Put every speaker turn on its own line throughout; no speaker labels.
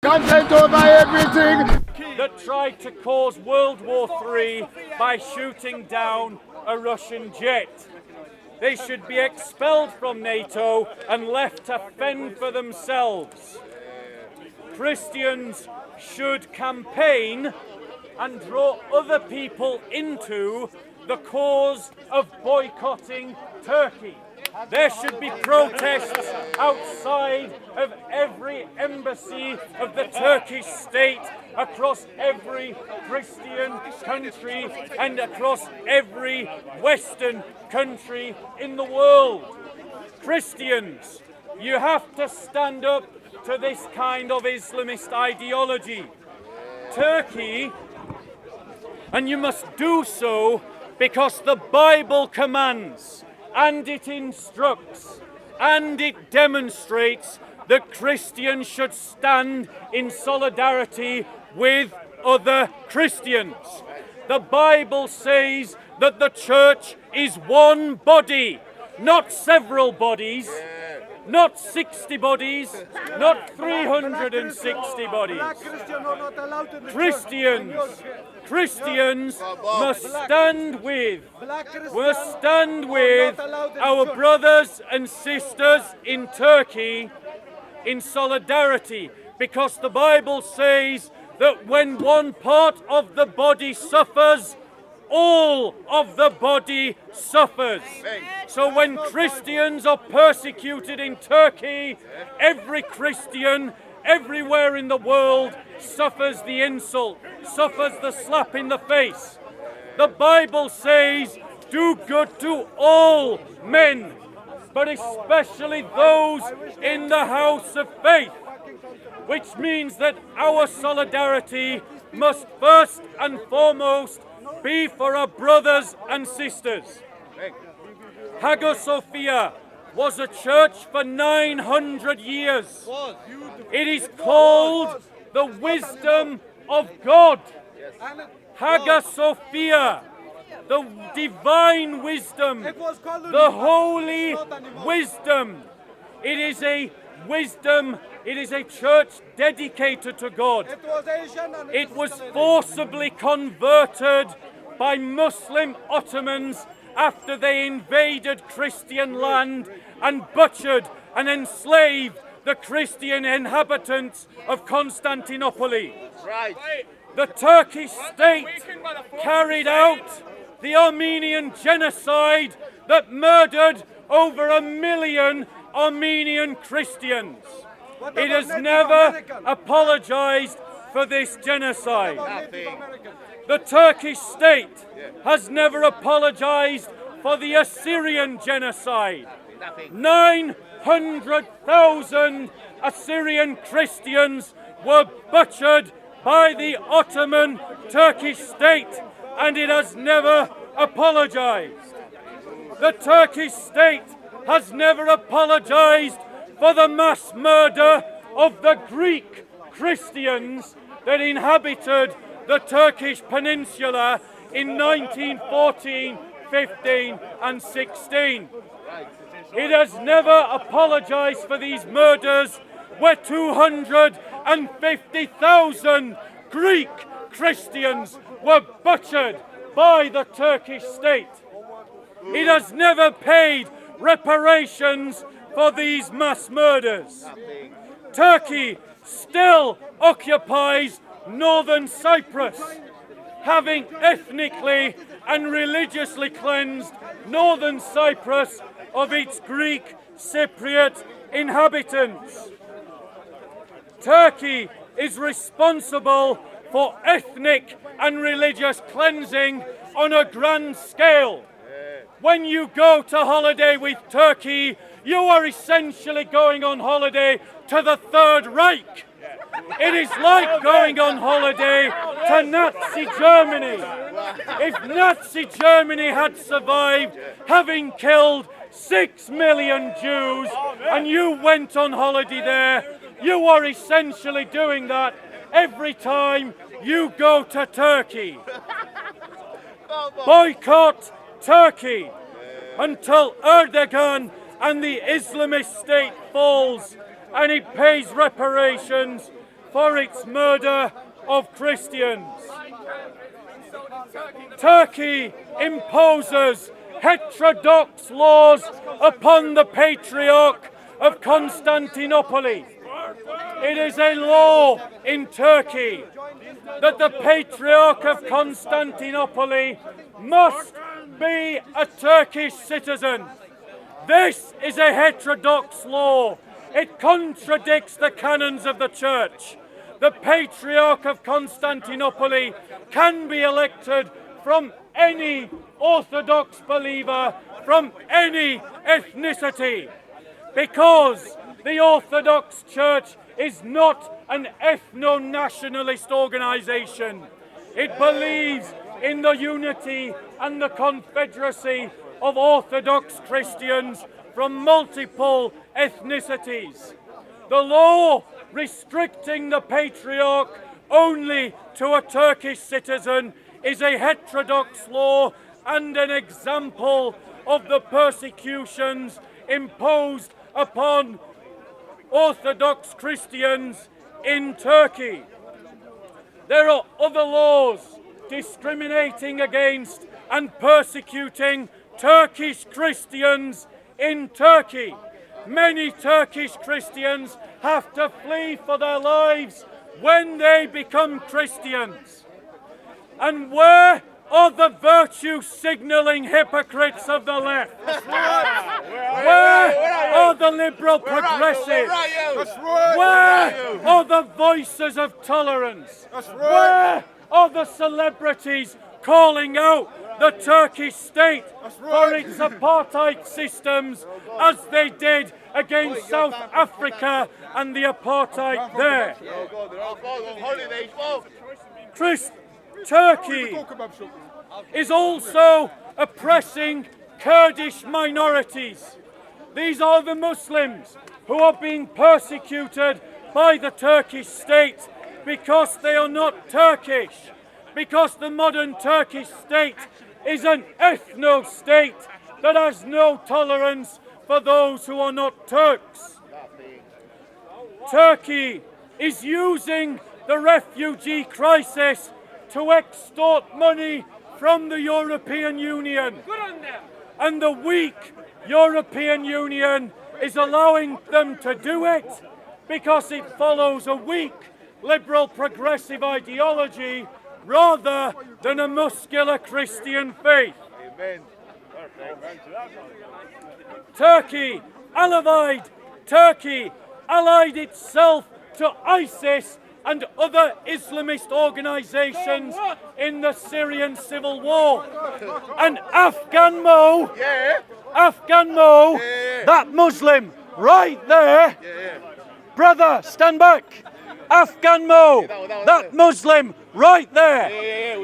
Content over everything.
That tried to cause World War III by shooting down a Russian jet. They should be expelled from NATO and left to fend for themselves. Christians should campaign and draw other people into the cause of boycotting Turkey. There should be protests outside of every embassy of the Turkish state, across every Christian country and across every Western country in the world. Christians, you have to stand up to this kind of Islamist ideology. Turkey, and you must do so because the Bible commands, and it instructs, and it demonstrates that Christians should stand in solidarity with other Christians. The Bible says that the church is one body, not several bodies, not 60 bodies, not 360 bodies. Christians must stand with our brothers and sisters in Turkey in solidarity, because the Bible says that when one part of the body suffers, all of the body suffers. So when Christians are persecuted in Turkey, every Christian everywhere in the world suffers the insult, suffers the slap in the face. The Bible says, do good to all men, but especially those in the house of faith, which means that our solidarity must first and foremost be for our brothers and sisters. Hagia Sophia was a church for 900 years. It is called the wisdom of God. Hagia Sophia, the divine wisdom, the holy wisdom. It is a wisdom, it is a church dedicated to God. It was forcibly converted by Muslim Ottomans after they invaded Christian land and butchered and enslaved the Christian inhabitants of Constantinople. The Turkish state carried out the Armenian genocide that murdered over 1 million Armenian Christians. It has never apologized for this genocide. The Turkish state has never apologized for the Assyrian genocide. 900,000 Assyrian Christians were butchered by the Ottoman Turkish state, and it has never apologized. The Turkish state has never apologized for the mass murder of the Greek Christians that inhabited the Turkish peninsula in 1914, 15 and 16. It has never apologized for these murders where 250,000 Greek Christians were butchered by the Turkish state. It has never paid reparations for these mass murders. Turkey still occupies northern Cyprus, having ethnically and religiously cleansed northern Cyprus of its Greek Cypriot inhabitants. Turkey is responsible for ethnic and religious cleansing on a grand scale. When you go to holiday with Turkey, you are essentially going on holiday to the Third Reich. It is like going on holiday to Nazi Germany. If Nazi Germany had survived having killed 6 million Jews and you went on holiday there, you are essentially doing that every time you go to Turkey. Boycott Turkey until Erdogan and the Islamist state falls and it pays reparations for its murder of Christians. Turkey imposes heterodox laws upon the Patriarch of Constantinople. It is a law in Turkey that the Patriarch of Constantinople must be a Turkish citizen. This is a heterodox law. It contradicts the canons of the Church. The Patriarch of Constantinople can be elected from any Orthodox believer, from any ethnicity, because the Orthodox Church is not an ethno-nationalist organisation. It believes in the unity and the confederacy of Orthodox Christians from multiple ethnicities. The law restricting the Patriarch only to a Turkish citizen is a heterodox law and an example of the persecutions imposed upon Orthodox Christians in Turkey. There are other laws discriminating against and persecuting Turkish Christians in Turkey. Many Turkish Christians have to flee for their lives when they become Christians. And where are the virtue-signalling hypocrites of the left? Where are the liberal progressives? Where are the voices of tolerance? Where are the celebrities calling out the Turkish state for its apartheid systems, as they did against South Africa and the apartheid there? Turkey is also oppressing Kurdish minorities. These are the Muslims who are being persecuted by the Turkish state because they are not Turkish, because the modern Turkish state is an ethno-state that has no tolerance for those who are not Turks. Turkey is using the refugee crisis to extort money from the European Union. And the weak European Union is allowing them to do it because it follows a weak liberal progressive ideology rather than a muscular Christian faith.
Amen.
Turkey allied itself to ISIS and other Islamist organisations in the Syrian civil war. And Afgan Mo, that Muslim right there, brother, stand back. Afgan Mo, that Muslim right there.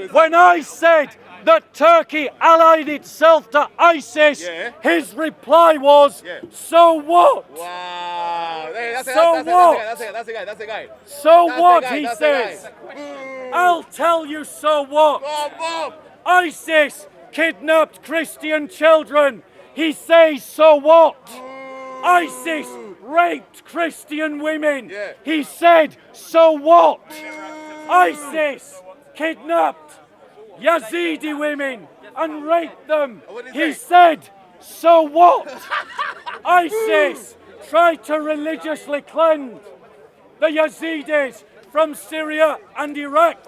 When I said that Turkey allied itself to ISIS, his reply was, so what?
Wow. That's the guy.
So what, he says. I'll tell you so what. ISIS kidnapped Christian children. He says, so what? ISIS raped Christian women. He said, so what? ISIS kidnapped Yazidi women and raped them. He said, so what? ISIS tried to religiously cleanse the Yazidis from Syria and Iraq.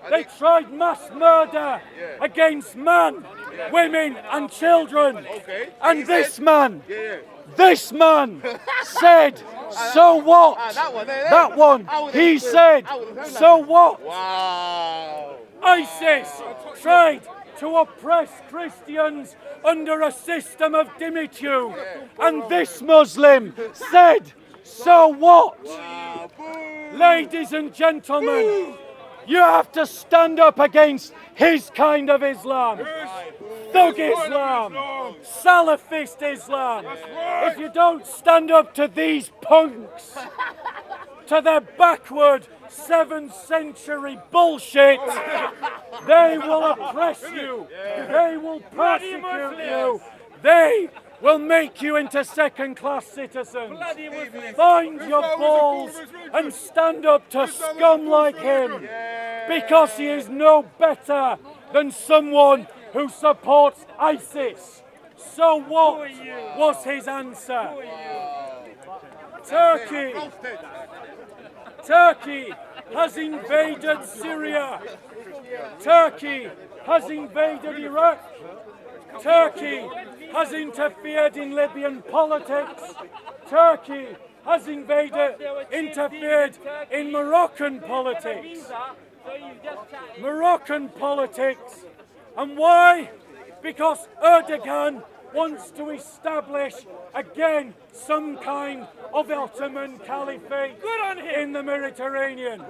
They tried mass murder against man, women and children. And this man said, so what? That one, he said, so what?
Wow.
ISIS tried to oppress Christians under a system of dimitude, and this Muslim said, so what? Ladies and gentlemen, you have to stand up against his kind of Islam. Thug Islam, Salafist Islam. If you don't stand up to these punks, to their backward 7th century bullshit, they will oppress you. They will persecute you. They will make you into second-class citizens. Find your balls and stand up to scum like him, because he is no better than someone who supports ISIS. So what was his answer? Turkey has invaded Syria. Turkey has invaded Iraq. Turkey has interfered in Libyan politics. Turkey has interfered in Moroccan politics. Moroccan politics. And why? Because Erdogan wants to establish again some kind of Ottoman caliphate in the Mediterranean.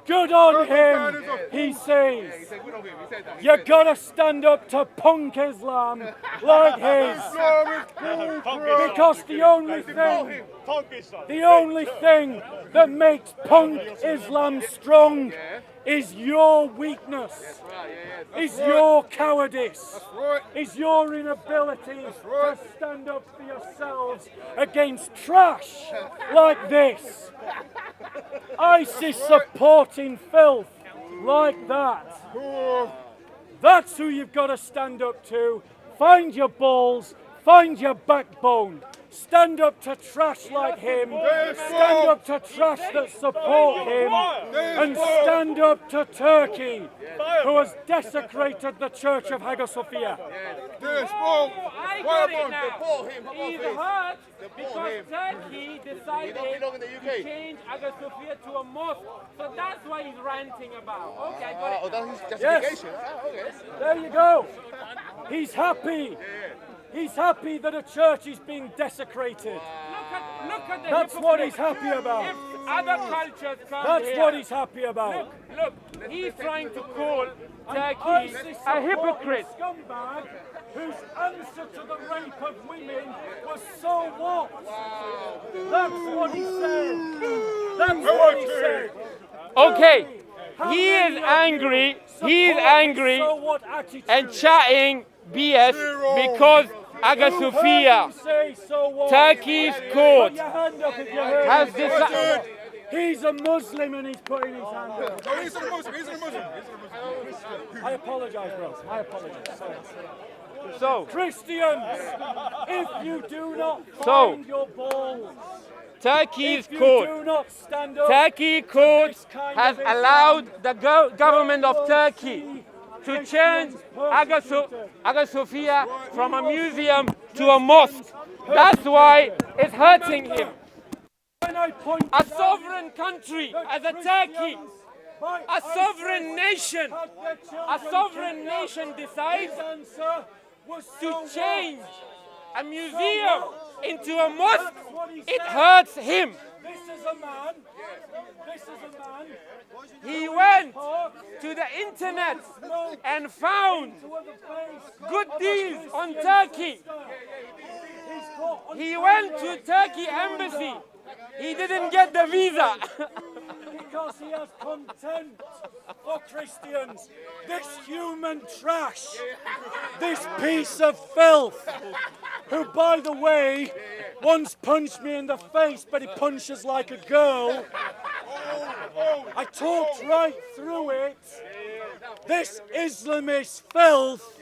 Good on him, he says. You gotta stand up to punk Islam like his. Because the only thing that makes punk Islam strong is your weakness, is your cowardice, is your inability to stand up for yourselves against trash like this. ISIS supporting filth like that. That's who you've got to stand up to. Find your balls, find your backbone. Stand up to trash like him, stand up to trash that support him, and stand up to Turkey, who has desecrated the Church of Hagia Sophia.
I got it now. He's hurt because Turkey decided to change Hagia Sophia to a mosque. So that's what he's ranting about. Okay, I got it.
Oh, that's his justification.
Yes.
Okay.
There you go. He's happy. He's happy that a church is being desecrated.
Look at the
That's what he's happy about.
If other cultures come
That's
here,
what he's happy about.
Look, he's trying to call Turkey a hypocrite.
Scumbag whose answer to the rape of women was so what? That's what he said. That's what he said.
Okay, he is angry. He is angry and chatting BS because Hagia Sophia, Turkey's court, has decided.
He's a Muslim and he's putting his hand up.
No, he's a Muslim.
I apologize, bro. I apologize. Sorry.
So,
Christians, if you do not find your balls,
Turkey's
if you
court,
do not stand up,
Turkey court has allowed the government of Turkey to change Hagia Sophia from a museum to a mosque. That's why it's hurting him. A sovereign country as a Turkey, a sovereign nation decides to change a museum into a mosque. It hurts him.
This is a man.
He went to the internet and found good deals on Turkey. He went to Turkey embassy. He didn't get the visa.
Because he has contempt for Christians. This human trash. This piece of filth. Who, by the way, once punched me in the face, but he punches like a girl. I talked right through it. This Islamist filth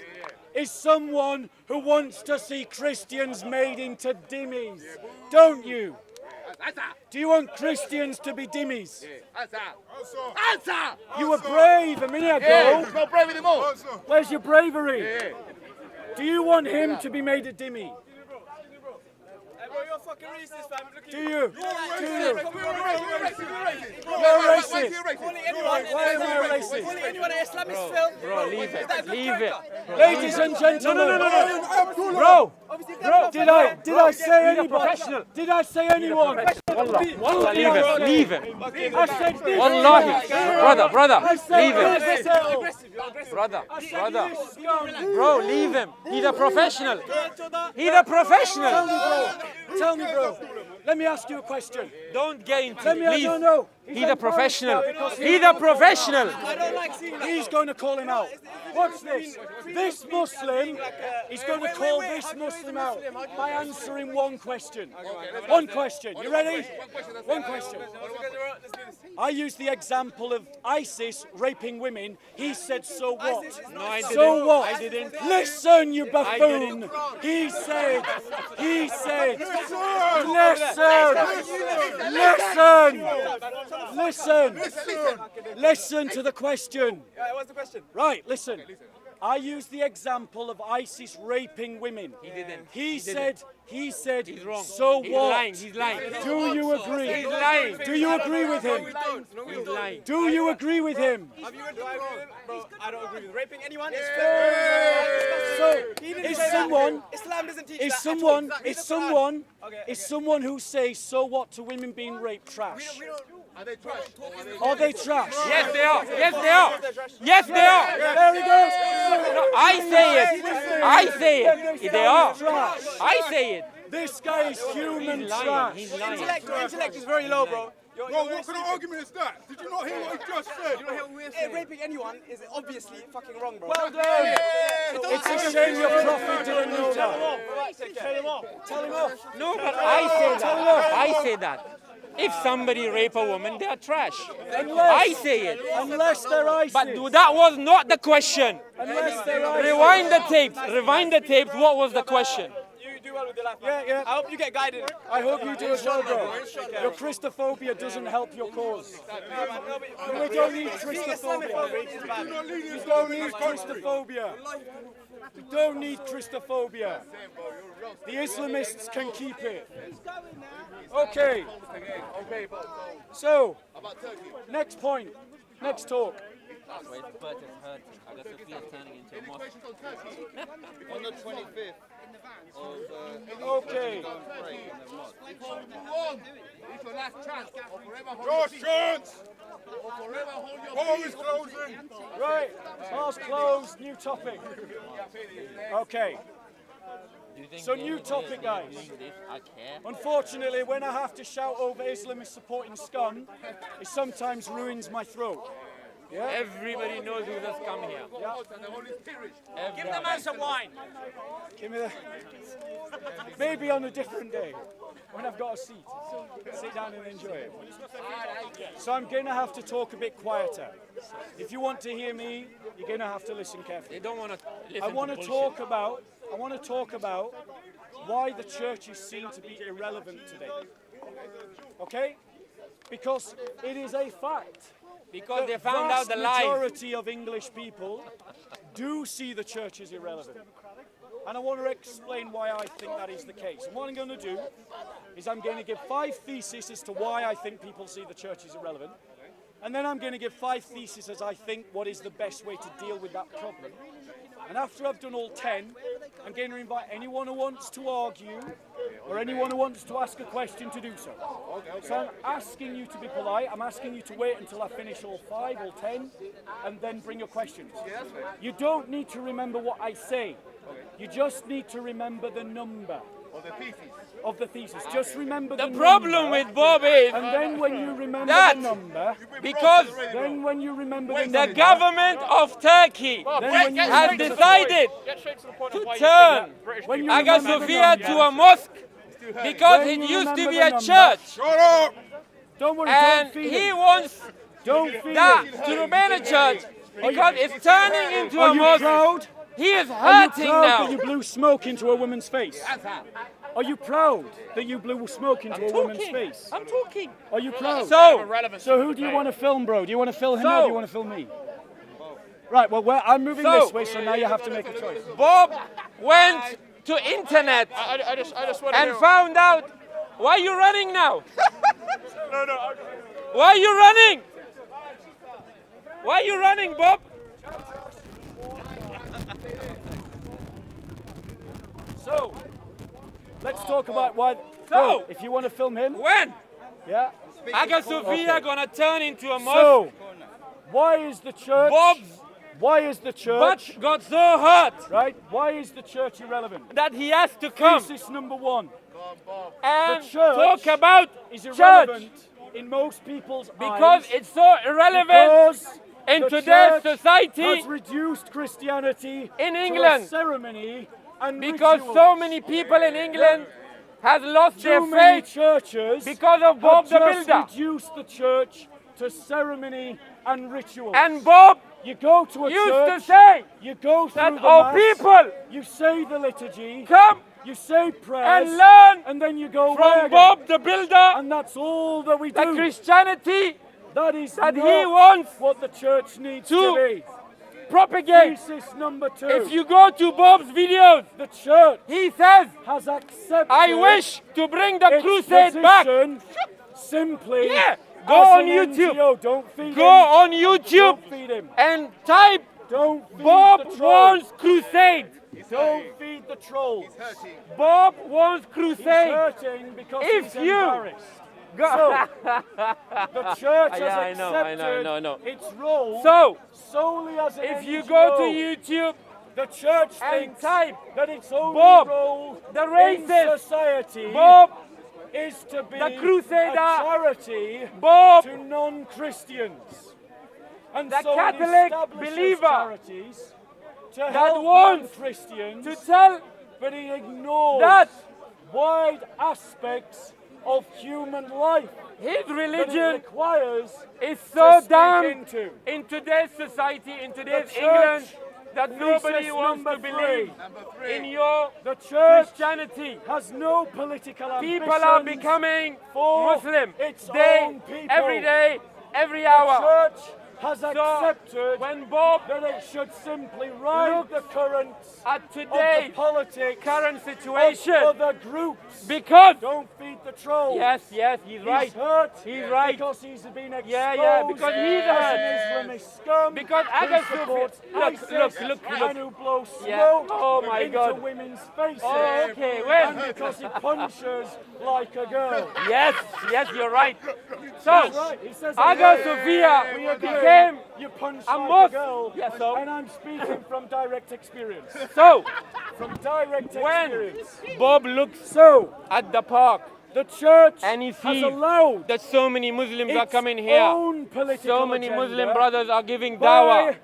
is someone who wants to see Christians made into dhimmis. Don't you? Do you want Christians to be dhimmis?
Answer!
You were brave a minute ago.
He's not brave anymore.
Where's your bravery? Do you want him to be made a dhimmi? Do you?
You're
racist. Why am I racist?
Bro, leave it.
Ladies and gentlemen.
Bro,
Did I say anybody? Did I say anyone?
Wallah, leave him.
I said this.
Wallahi, brother,
I said
leave him.
this.
Brother,
You scum.
bro, leave him. He's a professional. He's a professional.
Tell me, bro.
Let me ask you a question.
Don't get into
Let
it,
me
please.
no.
He's a professional.
Because
He's a professional.
I don't like seeing that.
He's going to call him out. Watch this. This Muslim is going to call this Muslim out by answering one question. One question. You ready? One question. I used the example of ISIS raping women. He said, so what?
No, I didn't.
So what?
I didn't.
Listen, you buffoon. He said, listen, listen to the question.
What's the question?
Right, listen. I used the example of ISIS raping women.
He didn't.
He said,
He's wrong.
so
He's
what?
lying. He's lying.
Do you agree?
He's lying.
Do you agree with him?
He's lying.
Do you agree with him?
Have you read the Quran? Bro, I don't agree with raping anyone.
So, is someone,
Islam doesn't teach
is
that.
someone who says so what to women being raped trash?
Are they trash?
Are they trash?
Yes, they are. Yes, they are. Yes, they are.
There he goes.
I say it. I say it. They are.
Trash.
I say it.
This guy is human
He's lying.
trash.
He's lying.
Your intellect is very low, bro.
Bro, what kind of argument is that? Did you not hear what he just said?
Raping anyone is obviously fucking wrong, bro.
Well done. It's a shame your prophet didn't know that. Tell him off.
No, but I say that. I say that. If somebody rape a woman, they are trash. I say it.
Unless they're ISIS.
But that was not the question.
Unless they're ISIS.
Rewind the tapes. Rewind the tapes. What was the question?
You do well with your life.
Yeah.
I hope you get guided.
I hope you do as well, bro. Your Christophobia doesn't help your cause. We don't need Christophobia. We don't need Christophobia. We don't need Christophobia. The Islamists can keep it. Okay. So, next point. Next talk.
On the 25th
Okay.
It's your last chance. Or forever hold
Your
your peace.
chance!
Or forever hold your
Ball
peace.
is closing!
Right. Bar's closed. New topic. Okay. So new topic, guys. Unfortunately, when I have to shout over Islamist supporting scum, it sometimes ruins my throat. Yeah?
Everybody knows who has come here.
Give the man some wine.
Give me the... Maybe on a different day, when I've got a seat. Sit down and enjoy it. So I'm going to have to talk a bit quieter. If you want to hear me, you're going to have to listen carefully.
They don't want to listen
I want to
bullshit.
talk about why the church is seen to be irrelevant today. Okay? Because it is a fact.
Because they found out the
The
lies.
majority of English people do see the church as irrelevant. And I want to explain why I think that is the case. And what I'm going to do is I'm going to give 5 theses as to why I think people see the church as irrelevant. And then I'm going to give 5 theses as I think what is the best way to deal with that problem. And after I've done all 10, I'm going to invite anyone who wants to argue or anyone who wants to ask a question to do so. So I'm asking you to be polite. I'm asking you to wait until I finish all 5 or 10 and then bring your questions. You don't need to remember what I say. You just need to remember the number of the thesis. Just remember the
The problem
number.
with Bob is
And then when you remember
That-
the number,
because
then when you remember the
the
number,
government of Turkey
then when you
has
remember-
decided to turn
when you
Hagia
remember the
Sophia
number-
to a mosque because
When
it
you
used to
remember
be
the
a
number-
church.
Shut up!
Don't worry,
And
don't feel
he
it.
wants
Don't feel
that
it.
to remain a church because it's turning into
Are
a
you
mosque.
proud?
He is
Are you
hurting
proud
now.
that you blew smoke into a woman's face? Are you proud that you blew smoke into a woman's face?
I'm talking.
Are you proud?
So,
who do you want to film, bro? Do you want to film him or
So-
do you want to film me? Right, well, I'm moving
So-
this way, so now you have to make a choice.
Bob went to internet
I just want
and found out. Why are you running now? Why are you running? Why are you running, Bob?
So, let's talk about why.
So-
Bro, if you want to film him,
When?
yeah.
Hagia Sophia
Okay.
gonna turn into a mosque.
So, why is the church?
Bob's
Why is the church?
butt got so hurt
Right? Why is the church irrelevant?
that he has to come.
Thesis number 1.
and
The church
talk about
is
church
irrelevant in most people's
because
eyes
it's so irrelevant
because
in
the
today's
church
society
has reduced Christianity
in
to
England
a ceremony and
because
rituals.
so many people in England has lost their
Too many
faith
churches
because of Bob the
have just
Builder.
reduced the church to ceremony and rituals.
And Bob
you go to a
used
church,
to say
you go through
that
the
our
mass,
people
you say the liturgy,
come
you say prayers,
and learn
and then you go away
from
again.
Bob the Builder
And that's all that we
that
do.
Christianity
That is
that
not
he wants
what the church needs
to
to be.
propagate.
Thesis number 2.
If you go to Bob's videos,
the church
he says,
has accepted
I wish to bring the
its
crusade back.
position simply
Yeah, go
as
on
an
YouTube.
NGO. Don't feed
Go
him.
on YouTube
Don't feed him.
and type
Don't feed
Bob
the troll.
wants crusade.
Don't feed the trolls.
Bob wants
He's
crusade.
hurting because
If
he's
you-
embarrassed.
Go-
So, the church has
Yeah, I
accepted
know.
its role
So,
solely as an
if you
NGO.
go to YouTube,
The church
and
thinks
type
that its only
Bob,
role
the
in
racist,
society
Bob,
is to be
the crusader,
a charity
Bob,
to non-Christians. And
the
so it
Catholic
establishes
believer
charities to
that
help
wants
non-Christians,
to tell
but he ignores
that
wide aspects of human life
his
that it
religion
requires
is so
to speak
damn
into.
in today's society, in today's
church,
England, that nobody
thesis
wants to
number
believe
three.
in your
The church
Christianity.
has no political ambitions
People are becoming
for
Muslim
its
day,
own people.
every day, every
The
hour.
church has
So
accepted
when Bob
that it should simply ride
Look
the currents
at
of the
today's
politics
current
of
situation,
other groups.
because
Don't feed the troll.
yes, he's right.
He's hurt.
He's right.
Because he's been exposed.
Yeah, because he's
as
hurt.
an Islamist scum.
Because
who
Aga
supports
Sophia-
ISIS
look.
and who blows
Yeah.
smoke
Oh my
into
God.
women's faces.
Oh, okay,
And
well,
because he punches like a girl.
yes, you're right. So,
That's right. He says
Aga
we
Sophia
agree.
became
You punch
a
like
mosque.
a girl.
Yes, so?
And I'm speaking from direct experience.
so
From direct
when
experience.
Bob looks
So
at the park
the church
and he
has
sees
allowed
that so many Muslims are
its
coming here,
own political
so many
agenda
Muslim brothers are giving
by-
dawah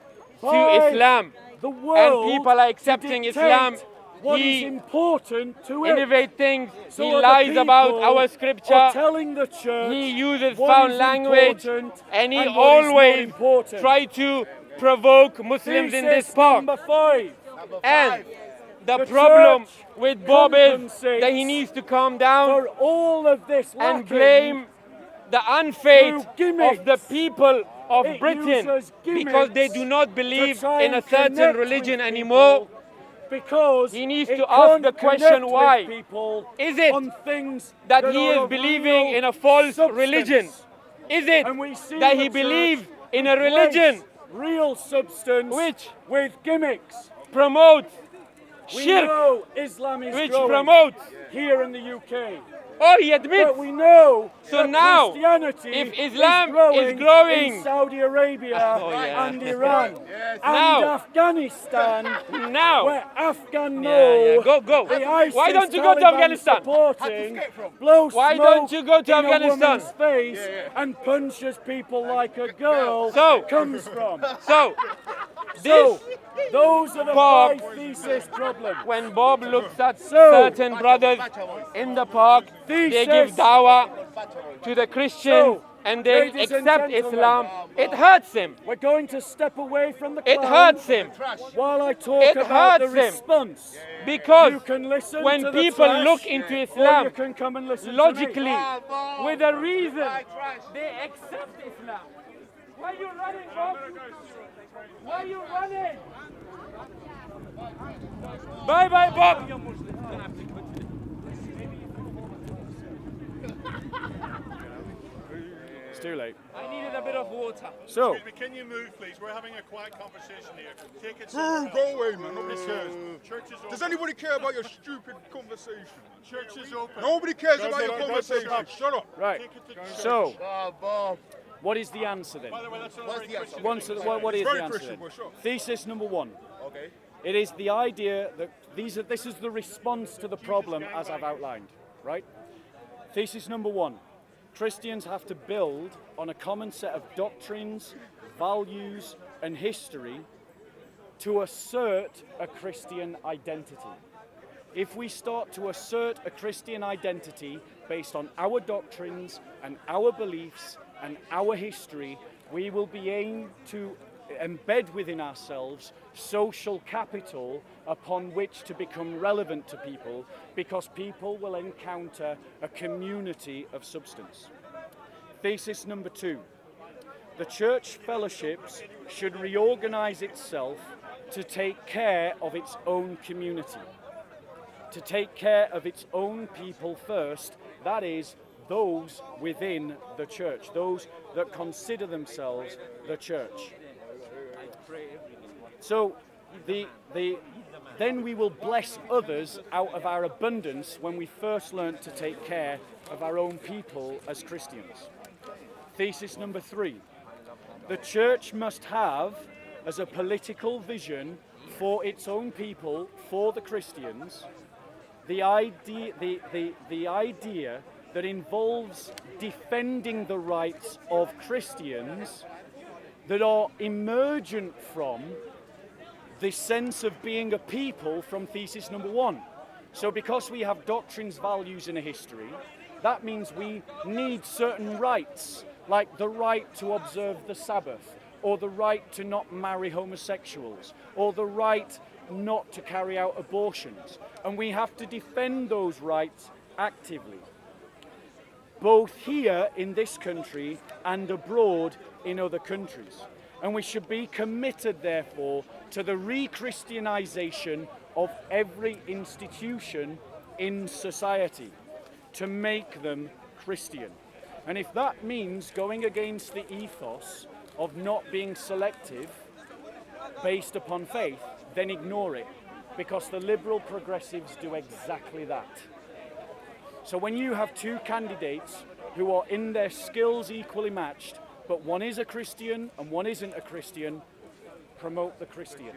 to
by
Islam,
the world
and people are
to
accepting
dictate
Islam.
What
He
is important to it.
innovate things,
So
he
other
lies about
people
our
are
scripture,
telling the church
he uses
what
foul
is
language,
important
and he
and what is not
always
important.
try to provoke Muslims in this
Thesis
park.
number 5.
And the
The
problem
church
with Bob is
compensates
that he needs to calm down
For all of this
and
lacking,
blame the unfaith
through gimmicks.
of the people of
It
Britain
uses
because they
gimmicks
do not
to
believe
try
in a
and
certain
connect
religion
with
anymore.
people, because
He needs
it
to ask
can't
the question
connect with
why.
people
Is it
on things
that
that
he
are
is
of
believing
real
in a false
substance.
religion? Is it
And we see
that
the
he
church
believes in a
replace
religion
real substance
which
with gimmicks?
promotes
We
shirk,
know Islam is
which
growing
promotes?
here in the UK.
Oh, he admits.
But we know
So
that
now,
Christianity
if Islam
is
is growing-
in Saudi Arabia
Oh, yeah.
and Iran and
Now-
Afghanistan,
Now,
where Afghan know
yeah, go.
the ISIS
Why don't you go to
Taliban
Afghanistan?
supporting blow
Why
smoke
don't you go to
in
Afghanistan?
a woman's face and punches people like a girl
So-
comes from.
So,
So,
this,
those are the
Bob-
5 thesis problems.
when Bob looks at
So-
certain brothers in the park, they give
Thesis.
dawah to the Christians
So,
and they
ladies and
accept
gentlemen,
Islam. It hurts him.
We're going to step away from the
It
clown
hurts him
while I talk
It
about the
hurts him.
response.
because
You can listen
when
to the
people
trash,
look into
or you
Islam
can come and listen
logically
to me.
with a reason, they accept Islam. Why are you running, Bob? Why are you running? Bye, Bob.
It's too late.
I needed a bit of water.
So,
Can you move, please? We're having a quiet conversation here. Take it.
Go away, man. Nobody cares.
Church is open.
Does anybody care about your stupid conversation?
Church is open.
Nobody cares
Guys,
about your
guys,
conversation.
guys,
Shut up.
right.
Take it to church.
So,
Bob.
what is the answer then?
By the way, that's not
What's
very
the answer?
Christian.
What is
Very
the answer
Christian,
then?
but sure.
Thesis number 1.
Okay.
It is the idea that this is the response to the problem as I've outlined. right? Thesis number 1. Christians have to build on a common set of doctrines, values, and history to assert a Christian identity. If we start to assert a Christian identity based on our doctrines and our beliefs and our history, we will be able to embed within ourselves social capital upon which to become relevant to people, because people will encounter a community of substance. Thesis number 2. The church fellowships should reorganize itself to take care of its own community, to take care of its own people first, that is, those within the church, those that consider themselves the church. So then we will bless others out of our abundance when we first learn to take care of our own people as Christians. Thesis number 3. The church must have, as a political vision for its own people, for the Christians, the idea that involves defending the rights of Christians that are emergent from the sense of being a people from thesis number 1. So because we have doctrines, values, and a history, that means we need certain rights, like the right to observe the Sabbath, or the right to not marry homosexuals, or the right not to carry out abortions. And we have to defend those rights actively, both here in this country and abroad in other countries. And we should be committed, therefore, to the re-Christianization of every institution in society, to make them Christian. And if that means going against the ethos of not being selective based upon faith, then ignore it, because the liberal progressives do exactly that. So when you have two candidates who are in their skills equally matched, but one is a Christian and one isn't a Christian, promote the Christian.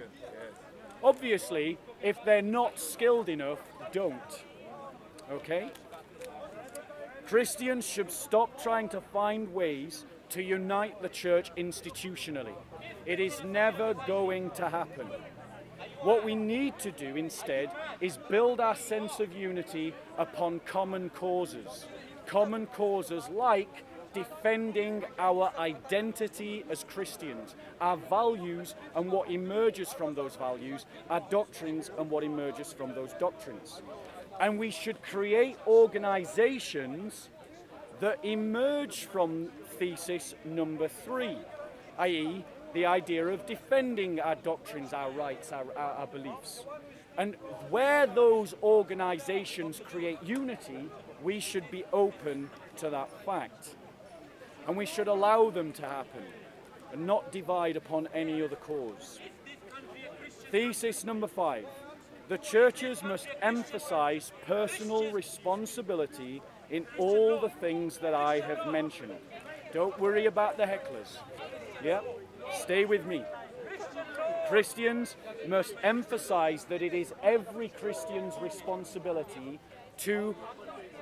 Obviously, if they're not skilled enough, don't. Okay? Christians should stop trying to find ways to unite the church institutionally. It is never going to happen. What we need to do instead is build our sense of unity upon common causes. Common causes like defending our identity as Christians, our values and what emerges from those values, our doctrines and what emerges from those doctrines. And we should create organizations that emerge from thesis number 3, i.e., the idea of defending our doctrines, our rights, our beliefs. And where those organizations create unity, we should be open to that fact. And we should allow them to happen and not divide upon any other cause. Thesis number 5. The churches must emphasize personal responsibility in all the things that I have mentioned. Don't worry about the hecklers. Yeah? Stay with me. Christians must emphasize that it is every Christian's responsibility to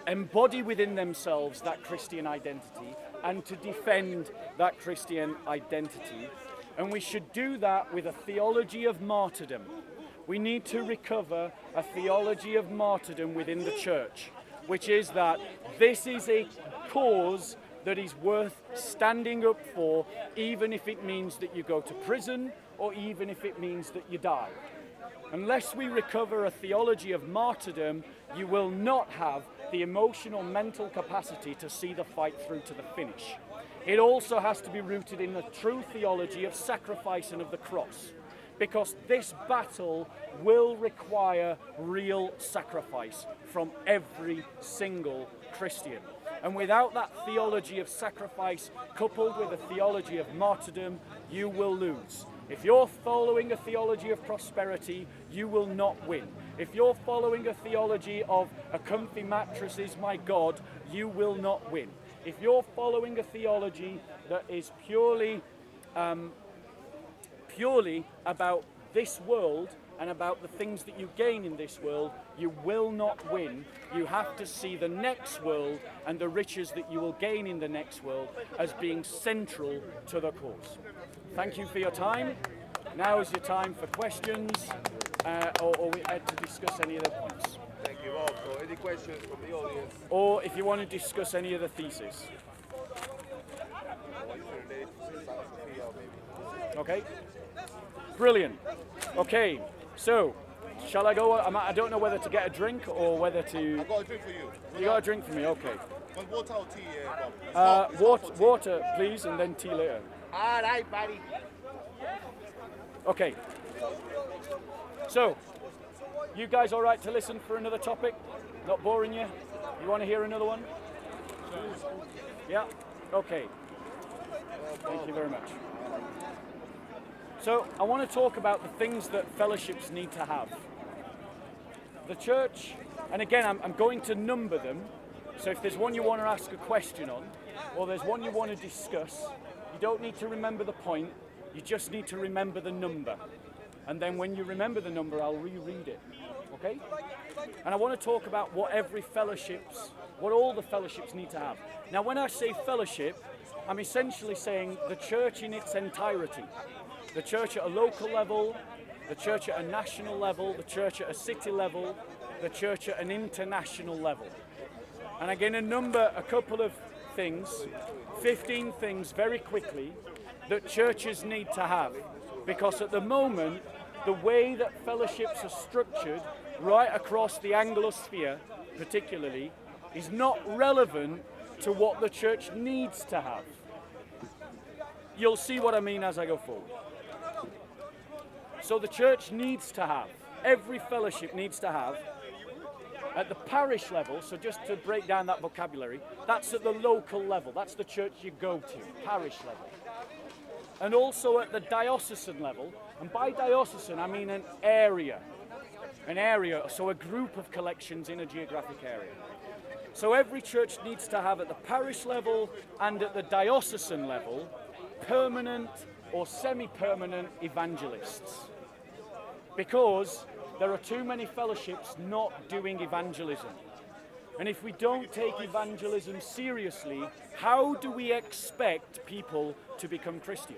embody within themselves that Christian identity and to defend that Christian identity. And we should do that with a theology of martyrdom. We need to recover a theology of martyrdom within the church, which is that this is a cause that is worth standing up for, even if it means that you go to prison or even if it means that you die. Unless we recover a theology of martyrdom, you will not have the emotional, mental capacity to see the fight through to the finish. It also has to be rooted in the true theology of sacrifice and of the cross, because this battle will require real sacrifice from every single Christian. And without that theology of sacrifice coupled with a theology of martyrdom, you will lose. If you're following a theology of prosperity, you will not win. If you're following a theology of a comfy mattress is my God, you will not win. If you're following a theology that is purely about this world and about the things that you gain in this world, you will not win. You have to see the next world and the riches that you will gain in the next world as being central to the cause. Thank you for your time. Now is your time for questions or to discuss any of the points.
Thank you all. So any questions from the audience?
Or if you want to discuss any of the thesis. Okay? Brilliant. Okay, so shall I go? I don't know whether to get a drink or whether to...
I got a drink for you.
You got a drink for me? Okay.
Want water or tea, Bob?
Water, please, and then tea later.
All right, buddy.
Okay. So, you guys all right to listen for another topic? Not boring you? You want to hear another one? Yeah? Okay. Thank you very much. So, I want to talk about the things that fellowships need to have. The church, and again, I'm going to number them, so if there's one you want to ask a question on, or there's one you want to discuss, you don't need to remember the point, you just need to remember the number. And then when you remember the number, I'll reread it, okay? And I want to talk about what all the fellowships need to have. Now, when I say fellowship, I'm essentially saying the church in its entirety. The church at a local level, the church at a national level, the church at a city level, the church at an international level. And I'm going to number a couple of things, 15 things very quickly, that churches need to have. Because at the moment, the way that fellowships are structured right across the Anglosphere, particularly, is not relevant to what the church needs to have. You'll see what I mean as I go forward. So the church needs to have, every fellowship needs to have, at the parish level, so just to break down that vocabulary, that's at the local level, that's the church you go to, parish level. And also at the diocesan level, and by diocesan I mean an area, so a group of collections in a geographic area. So every church needs to have at the parish level and at the diocesan level permanent or semi-permanent evangelists. Because there are too many fellowships not doing evangelism. And if we don't take evangelism seriously, how do we expect people to become Christian?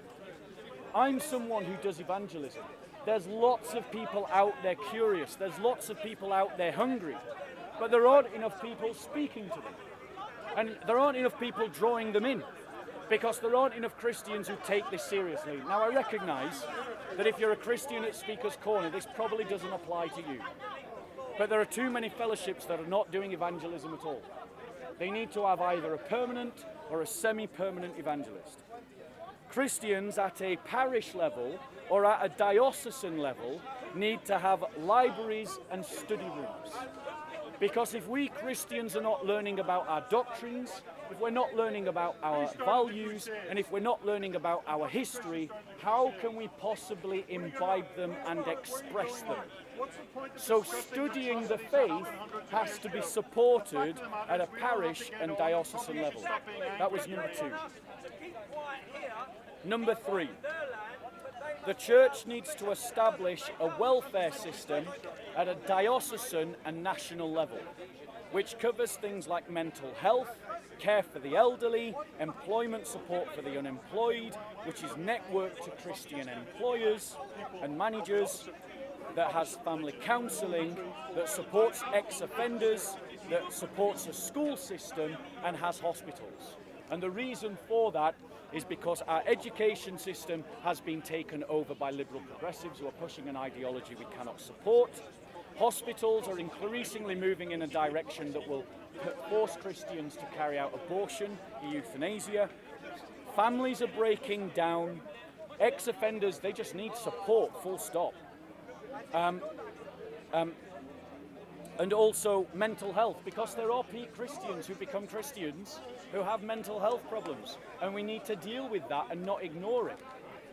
I'm someone who does evangelism. There's lots of people out there curious. There's lots of people out there hungry. But there aren't enough people speaking to them. And there aren't enough people drawing them in. Because there aren't enough Christians who take this seriously. Now, I recognise that if you're a Christian at Speaker's Corner, this probably doesn't apply to you. But there are too many fellowships that are not doing evangelism at all. They need to have either a permanent or a semi-permanent evangelist. Christians at a parish level or at a diocesan level need to have libraries and study rooms. Because if we Christians are not learning about our doctrines, if we're not learning about our values, and if we're not learning about our history, how can we possibly imbibe them and express them? So studying the faith has to be supported at a parish and diocesan level. That was number 2. Number 3. The church needs to establish a welfare system at a diocesan and national level, which covers things like mental health, care for the elderly, employment support for the unemployed, which is networked to Christian employers and managers, that has family counselling, that supports ex-offenders, that supports a school system and has hospitals. And the reason for that is because our education system has been taken over by liberal progressives who are pushing an ideology we cannot support. Hospitals are increasingly moving in a direction that will force Christians to carry out abortion, euthanasia. Families are breaking down. Ex-offenders, they just need support, full stop. And also mental health, because there are Christians who become Christians who have mental health problems, and we need to deal with that and not ignore it.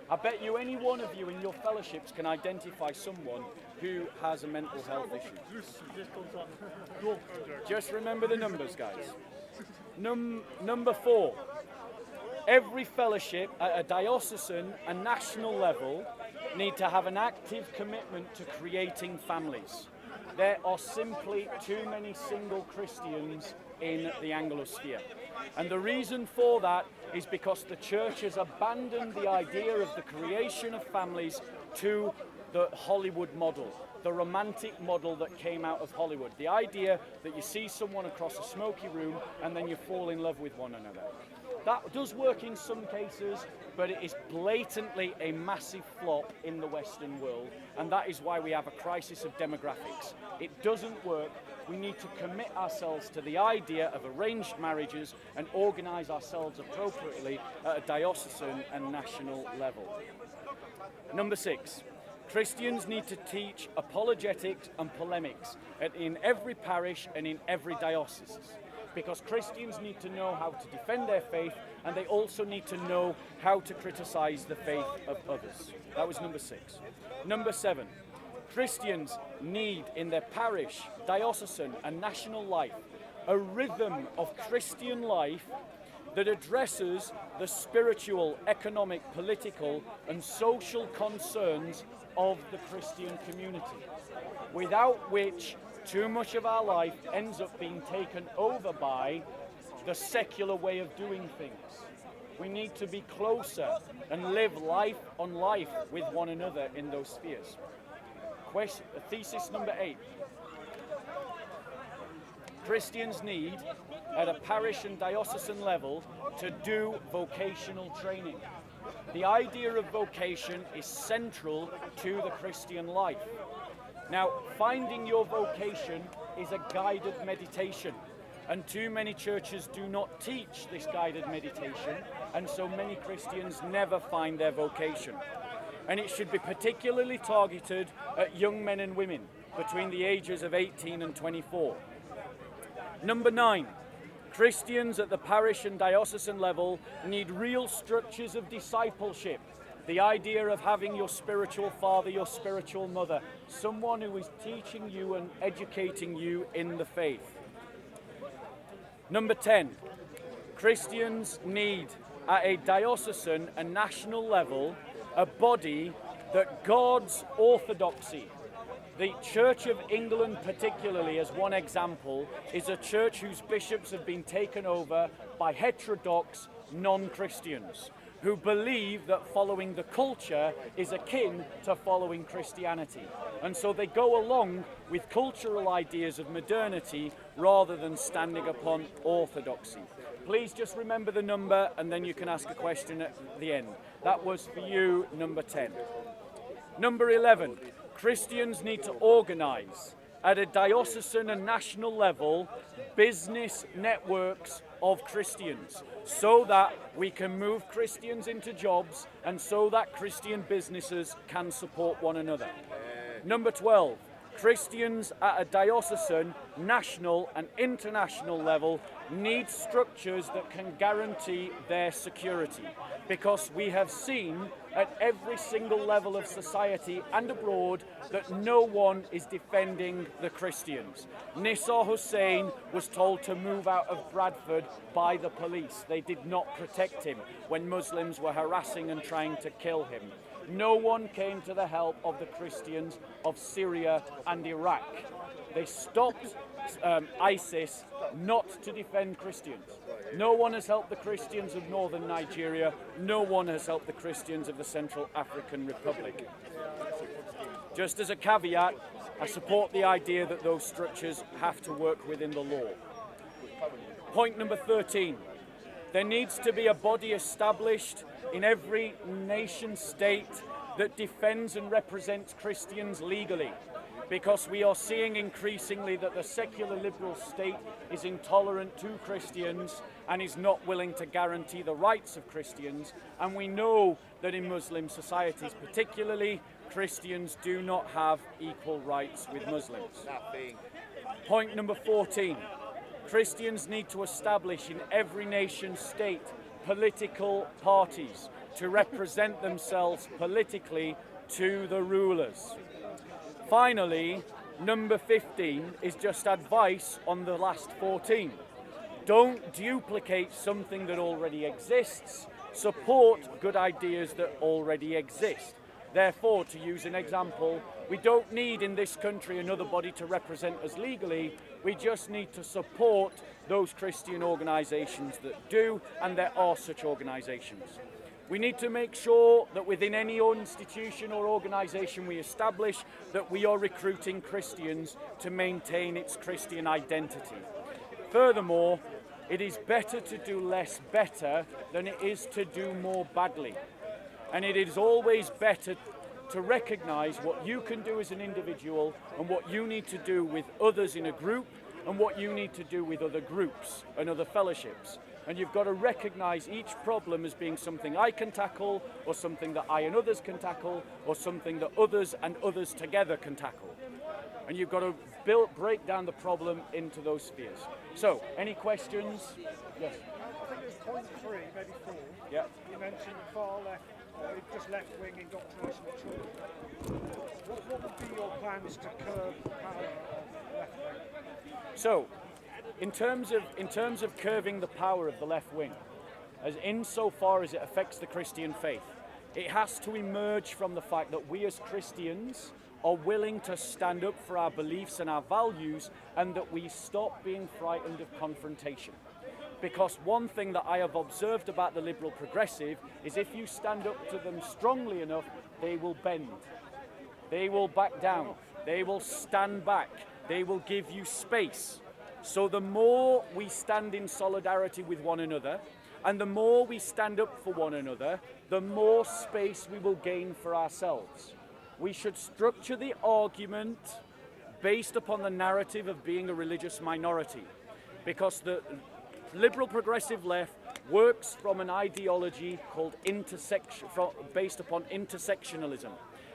I bet you any one of you in your fellowships can identify someone who has a mental health issue. Just remember the numbers, guys. Number 4. Every fellowship at a diocesan and national level need to have an active commitment to creating families. There are simply too many single Christians in the Anglosphere. And the reason for that is because the church has abandoned the idea of the creation of families to the Hollywood model, the romantic model that came out of Hollywood. The idea that you see someone across a smoky room and then you fall in love with one another. That does work in some cases, but it is blatantly a massive flop in the Western world, and that is why we have a crisis of demographics. It doesn't work. We need to commit ourselves to the idea of arranged marriages and organise ourselves appropriately at a diocesan and national level. Number 6. Christians need to teach apologetics and polemics in every parish and in every diocese, because Christians need to know how to defend their faith, and they also need to know how to criticise the faith of others. That was number 6. Number 7. Christians need in their parish, diocesan and national life a rhythm of Christian life that addresses the spiritual, economic, political and social concerns of the Christian community, without which too much of our life ends up being taken over by the secular way of doing things. We need to be closer and live life on life with one another in those spheres. Thesis number 8. Christians need, at a parish and diocesan level, to do vocational training. The idea of vocation is central to the Christian life. Now, finding your vocation is a guided meditation, and too many churches do not teach this guided meditation, and so many Christians never find their vocation. And it should be particularly targeted at young men and women between the ages of 18 and 24. Number 9. Christians at the parish and diocesan level need real structures of discipleship. The idea of having your spiritual father, your spiritual mother, someone who is teaching you and educating you in the faith. Number 10. Christians need, at a diocesan and national level, a body that guards orthodoxy. The Church of England, particularly as one example, is a church whose bishops have been taken over by heterodox non-Christians who believe that following the culture is akin to following Christianity. And so they go along with cultural ideas of modernity rather than standing upon orthodoxy. Please just remember the number and then you can ask a question at the end. That was for you, number 10. Number 11. Christians need to organise, at a diocesan and national level, business networks of Christians so that we can move Christians into jobs and so that Christian businesses can support one another. Number 12. Christians at a diocesan, national and international level need structures that can guarantee their security, because we have seen at every single level of society and abroad that no one is defending the Christians. Nisar Hussain was told to move out of Bradford by the police. They did not protect him when Muslims were harassing and trying to kill him. No one came to the help of the Christians of Syria and Iraq. They stopped ISIS not to defend Christians. No one has helped the Christians of northern Nigeria. No one has helped the Christians of the Central African Republic. Just as a caveat, I support the idea that those structures have to work within the law. Point number 13. There needs to be a body established in every nation state that defends and represents Christians legally, because we are seeing increasingly that the secular liberal state is intolerant to Christians and is not willing to guarantee the rights of Christians, and we know that in Muslim societies particularly, Christians do not have equal rights with Muslims. Point number 14. Christians need to establish in every nation state political parties to represent themselves politically to the rulers. Finally, number 15 is just advice on the last 14. Don't duplicate something that already exists. Support good ideas that already exist.
Therefore, to use an example, we don't need in this country another body to represent us legally. We just need to support those Christian organisations that do, and there are such organisations. We need to make sure that within any institution or organisation we establish that we are recruiting Christians to maintain its Christian identity. Furthermore, it is better to do less better than it is to do more badly. And it is always better to recognise what you can do as an individual and what you need to do with others in a group and what you need to do with other groups and other fellowships. And you've got to recognise each problem as being something I can tackle, or something that I and others can tackle, or something that others and others together can tackle. And you've got to break down the problem into those spheres. So, any questions? Yes.
I think it's point 3, maybe 4.
Yeah.
You mentioned far left, just left-wing indoctrination of children. What would be your plans to curb the power of left-wing?
So, in terms of curbing the power of the left wing, as insofar as it affects the Christian faith, it has to emerge from the fact that we as Christians are willing to stand up for our beliefs and our values, and that we stop being frightened of confrontation. Because one thing that I have observed about the liberal progressive is if you stand up to them strongly enough, they will bend. They will back down. They will stand back. They will give you space. So the more we stand in solidarity with one another, and the more we stand up for one another, the more space we will gain for ourselves. We should structure the argument based upon the narrative of being a religious minority, because the liberal progressive left works from an ideology called based upon intersectionalism,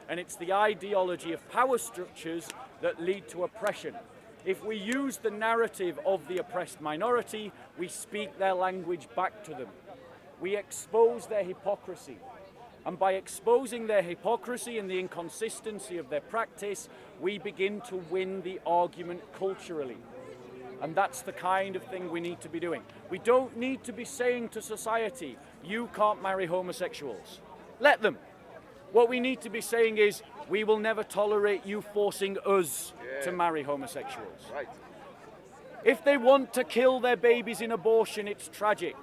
and it's the ideology of power structures that lead to oppression. If we use the narrative of the oppressed minority, we speak their language back to them. We expose their hypocrisy. And by exposing their hypocrisy and the inconsistency of their practice, we begin to win the argument culturally. And that's the kind of thing we need to be doing. We don't need to be saying to society, you can't marry homosexuals. Let them. What we need to be saying is, we will never tolerate you forcing us to marry homosexuals.
Right.
If they want to kill their babies in abortion, it's tragic.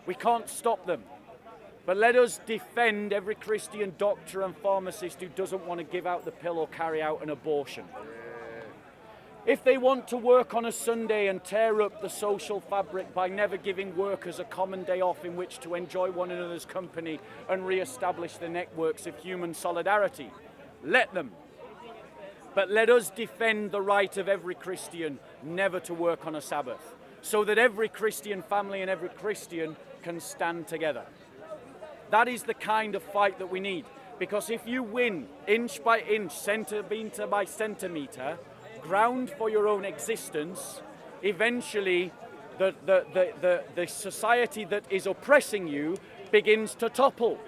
We can't stop them. But let us defend every Christian doctor and pharmacist who doesn't want to give out the pill or carry out an abortion. If they want to work on a Sunday and tear up the social fabric by never giving workers a common day off in which to enjoy one another's company and re-establish the networks of human solidarity, let them. But let us defend the right of every Christian never to work on a Sabbath, so that every Christian family and every Christian can stand together. That is the kind of fight that we need, because if you win inch by inch, centimetre by centimetre, ground for your own existence, eventually the society that is oppressing you begins to topple.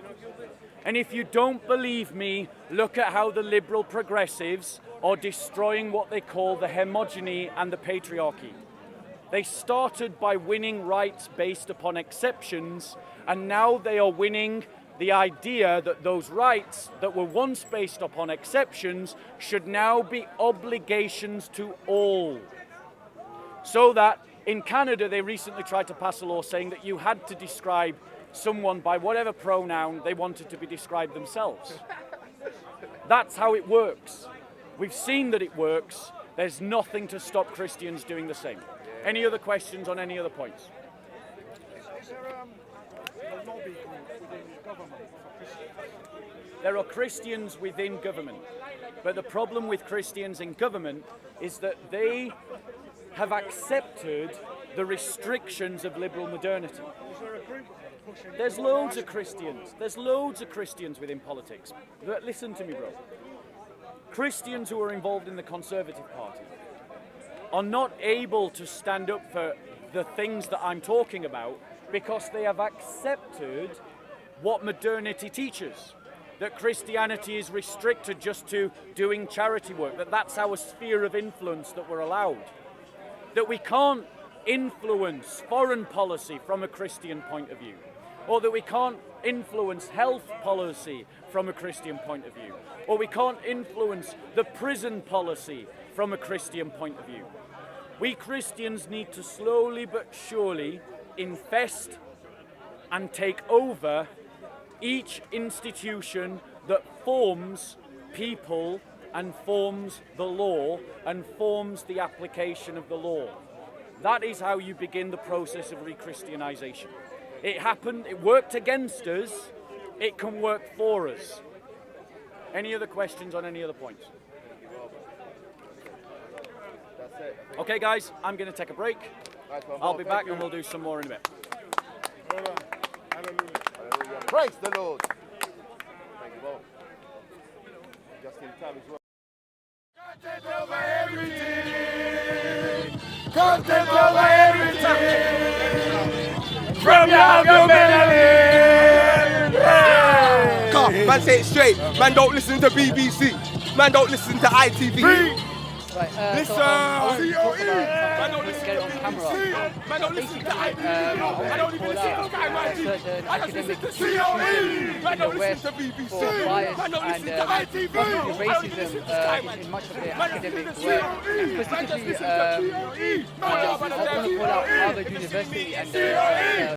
And if you don't believe me, look at how the liberal progressives are destroying what they call the homogeny and the patriarchy. They started by winning rights based upon exceptions, and now they are winning the idea that those rights that were once based upon exceptions should now be obligations to all. So that in Canada, they recently tried to pass a law saying that you had to describe someone by whatever pronoun they wanted to be described themselves. That's how it works. We've seen that it works. There's nothing to stop Christians doing the same. Any other questions on any other points?
Is there a lobby group within government for Christians?
There are Christians within government, but the problem with Christians in government is that they have accepted the restrictions of liberal modernity.
Is there a group pushing?
There's loads of Christians. There's loads of Christians within politics. But listen to me, bro. Christians who are involved in the Conservative Party are not able to stand up for the things that I'm talking about because they have accepted what modernity teaches. That Christianity is restricted just to doing charity work, that that's our sphere of influence that we're allowed. That we can't influence foreign policy from a Christian point of view. or that we can't influence health policy from a Christian point of view, or we can't influence the prison policy from a Christian point of view. We Christians need to slowly but surely infest and take over each institution that forms people and forms the law and forms the application of the law. That is how you begin the process of re-Christianization. It happened, it worked against us, it can work for us. Any other questions on any other points? Okay guys, I'm going to take a break. I'll be back and we'll do some more in a bit.
Praise the Lord. Thank you, Bob. Just in time as well. Content over everything. Content over everything. From your melody. Man, say it straight. Man, don't listen to BBC. Man, don't listen to ITV.
Right,
listen!
Man, don't listen
to
it on camera.
Man, don't listen to
I don't even listen to Sky certain academic institutions in the West for bias and possibly racism in much of their academic work. Specifically, I want to call out Harvard University and